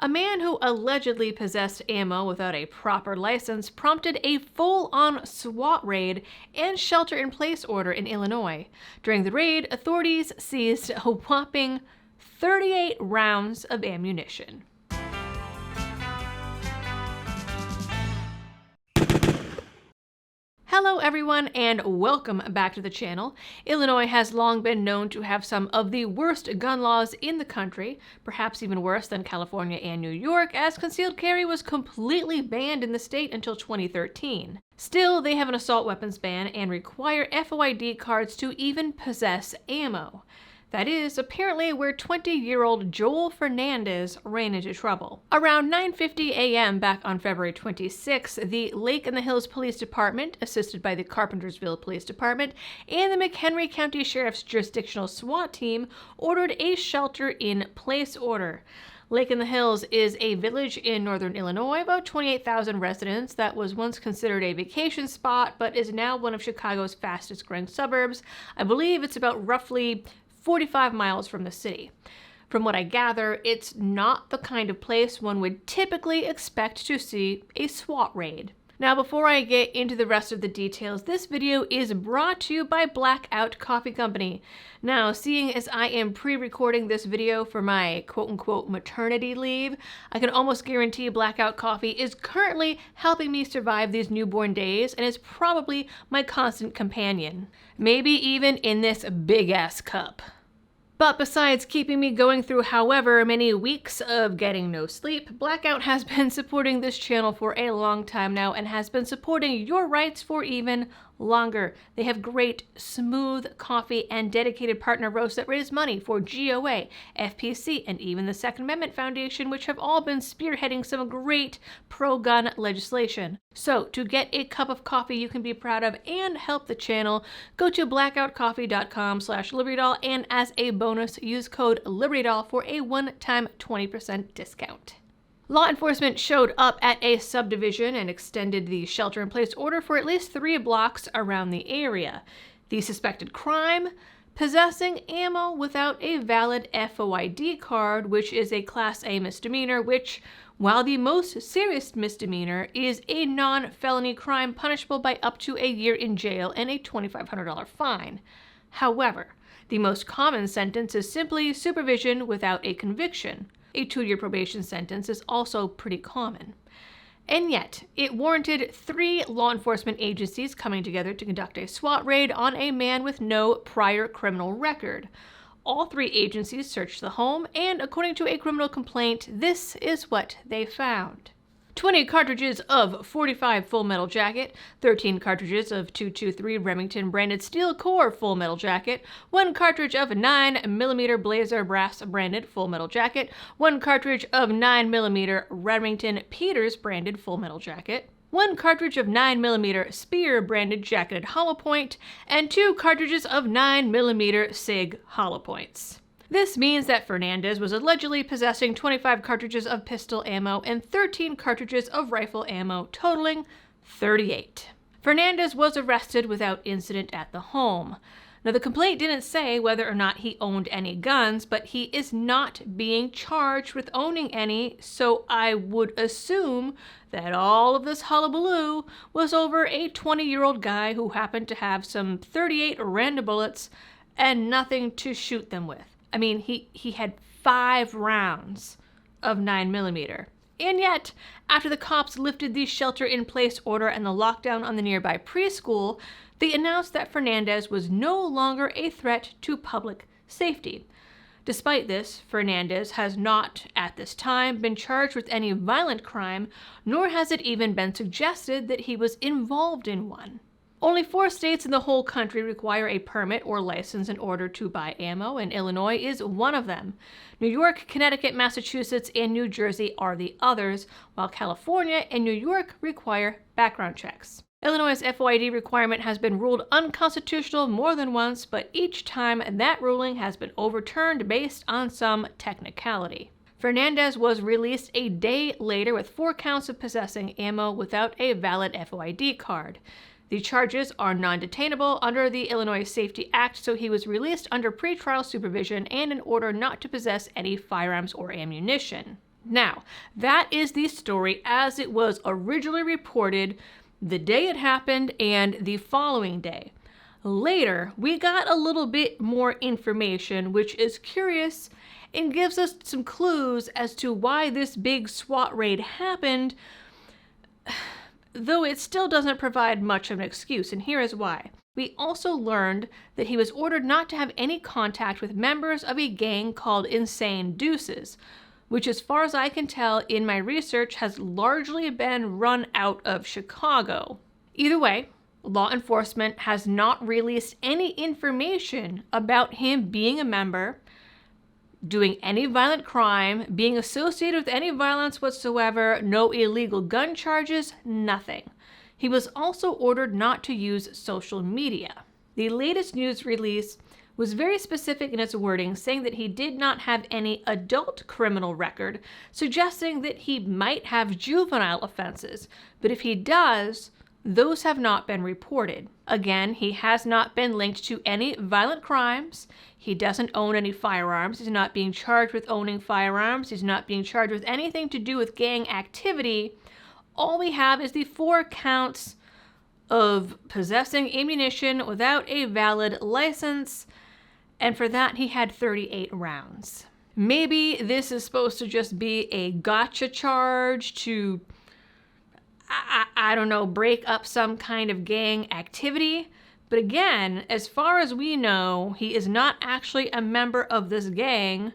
A man who allegedly possessed ammo without a proper license prompted a full-on SWAT raid and shelter-in-place order in Illinois. During the raid, authorities seized a whopping 38 rounds of ammunition. Hello everyone and welcome back to the channel. Illinois has long been known to have some of the worst gun laws in the country, perhaps even worse than California and New York, as concealed carry was completely banned in the state until 2013. Still, they have an assault weapons ban and require FOID cards to even possess ammo. That is apparently where 20-year-old Joel Fernandez ran into trouble. Around 9:50 a.m. back on February 26, the Lake in the Hills Police Department, assisted by the Carpentersville Police Department and the McHenry County Sheriff's jurisdictional SWAT team, ordered a shelter-in-place order. Lake in the Hills is a village in northern Illinois, about 28,000 residents, that was once considered a vacation spot, but is now one of Chicago's fastest growing suburbs. I believe it's about roughly 45 miles from the city. From what I gather, it's not the kind of place one would typically expect to see a SWAT raid. Now, before I get into the rest of the details, this video is brought to you by Blackout Coffee Company. Now, seeing as I am pre-recording this video for my quote-unquote maternity leave, I can almost guarantee Blackout Coffee is currently helping me survive these newborn days and is probably my constant companion. Maybe even in this big-ass cup. But besides keeping me going through however many weeks of getting no sleep, Blackout has been supporting this channel for a long time now and has been supporting your rights for even longer. They have great, smooth coffee and dedicated partner roasts that raise money for GOA, FPC, and even the Second Amendment Foundation, which have all been spearheading some great pro-gun legislation. So, to get a cup of coffee you can be proud of and help the channel, go to blackoutcoffee.com/LibertyDoll, and as a bonus, use code LibertyDoll for a one-time 20% discount. Law enforcement showed up at a subdivision and extended the shelter-in-place order for at least 3 blocks around the area. The suspected crime? Possessing ammo without a valid FOID card, which is a Class A misdemeanor, which, while the most serious misdemeanor, is a non-felony crime punishable by up to a year in jail and a $2,500 fine. However, the most common sentence is simply supervision without a conviction. A 2-year probation sentence is also pretty common. And yet, it warranted 3 law enforcement agencies coming together to conduct a SWAT raid on a man with no prior criminal record. All 3 agencies searched the home, and according to a criminal complaint, this is what they found. 20 cartridges of .45 Full Metal Jacket, 13 cartridges of .223 Remington branded steel core Full Metal Jacket, 1 cartridge of 9mm Blazer Brass branded Full Metal Jacket, 1 cartridge of 9mm Remington Peters branded Full Metal Jacket, 1 cartridge of 9mm Spear branded jacketed hollow point, and 2 cartridges of 9mm SIG hollow points. This means that Fernandez was allegedly possessing 25 cartridges of pistol ammo and 13 cartridges of rifle ammo, totaling 38. Fernandez was arrested without incident at the home. Now, the complaint didn't say whether or not he owned any guns, but he is not being charged with owning any, so I would assume that all of this hullabaloo was over a 20-year-old guy who happened to have some 38 random bullets and nothing to shoot them with. I mean, he had 5 rounds of 9mm. And yet, after the cops lifted the shelter-in-place order and the lockdown on the nearby preschool, they announced that Fernandez was no longer a threat to public safety. Despite this, Fernandez has not, at this time, been charged with any violent crime, nor has it even been suggested that he was involved in one. Only 4 states in the whole country require a permit or license in order to buy ammo, and Illinois is one of them. New York, Connecticut, Massachusetts, and New Jersey are the others, while California and New York require background checks. Illinois' FOID requirement has been ruled unconstitutional more than once, but each time that ruling has been overturned based on some technicality. Fernandez was released a day later with 4 counts of possessing ammo without a valid FOID card. The charges are non-detainable under the Illinois Safety Act, so he was released under pretrial supervision and an order not to possess any firearms or ammunition. Now, that is the story as it was originally reported the day it happened and the following day. Later, we got a little bit more information, which is curious and gives us some clues as to why this big SWAT raid happened, though it still doesn't provide much of an excuse, and here is why. We also learned that he was ordered not to have any contact with members of a gang called Insane Deuces, which, as far as I can tell in my research, has largely been run out of Chicago. Either way, law enforcement has not released any information about him being a member, doing any violent crime, being associated with any violence whatsoever, no illegal gun charges, nothing. He was also ordered not to use social media. The latest news release was very specific in its wording, saying that he did not have any adult criminal record, suggesting that he might have juvenile offenses, but if he does, those have not been reported. Again, he has not been linked to any violent crimes. He doesn't own any firearms. He's not being charged with owning firearms. He's not being charged with anything to do with gang activity. All we have is the 4 counts of possessing ammunition without a valid license, and for that he had 38 rounds. Maybe this is supposed to just be a gotcha charge to, I don't know, break up some kind of gang activity. But again, as far as we know, he is not actually a member of this gang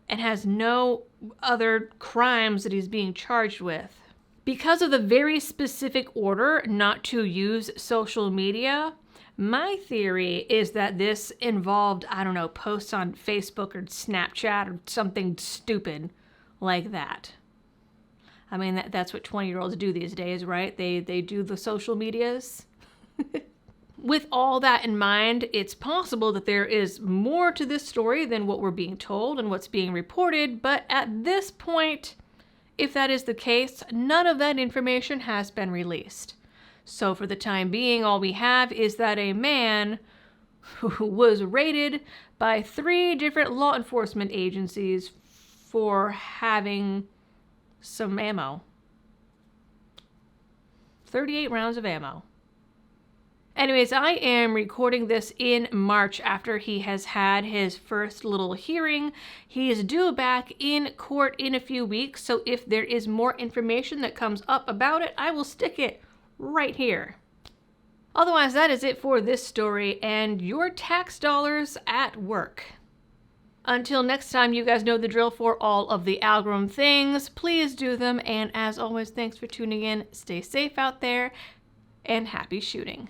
and has no other crimes that he's being charged with. Because of the very specific order not to use social media, my theory is that this involved, I don't know, posts on Facebook or Snapchat or something stupid like that. I mean, that's what 20-year-olds do these days, right? They do the social medias. With all that in mind, it's possible that there is more to this story than what we're being told and what's being reported, but at this point, if that is the case, none of that information has been released. So for the time being, all we have is that a man who was raided by 3 different law enforcement agencies for having some ammo. 38 rounds of ammo. Anyways, I am recording this in March after he has had his first little hearing. He is due back in court in a few weeks, so if there is more information that comes up about it, I will stick it right here. Otherwise, that is it for this story and your tax dollars at work. Until next time, you guys know the drill for all of the algorithm things. Please do them, and as always, thanks for tuning in. Stay safe out there, and happy shooting.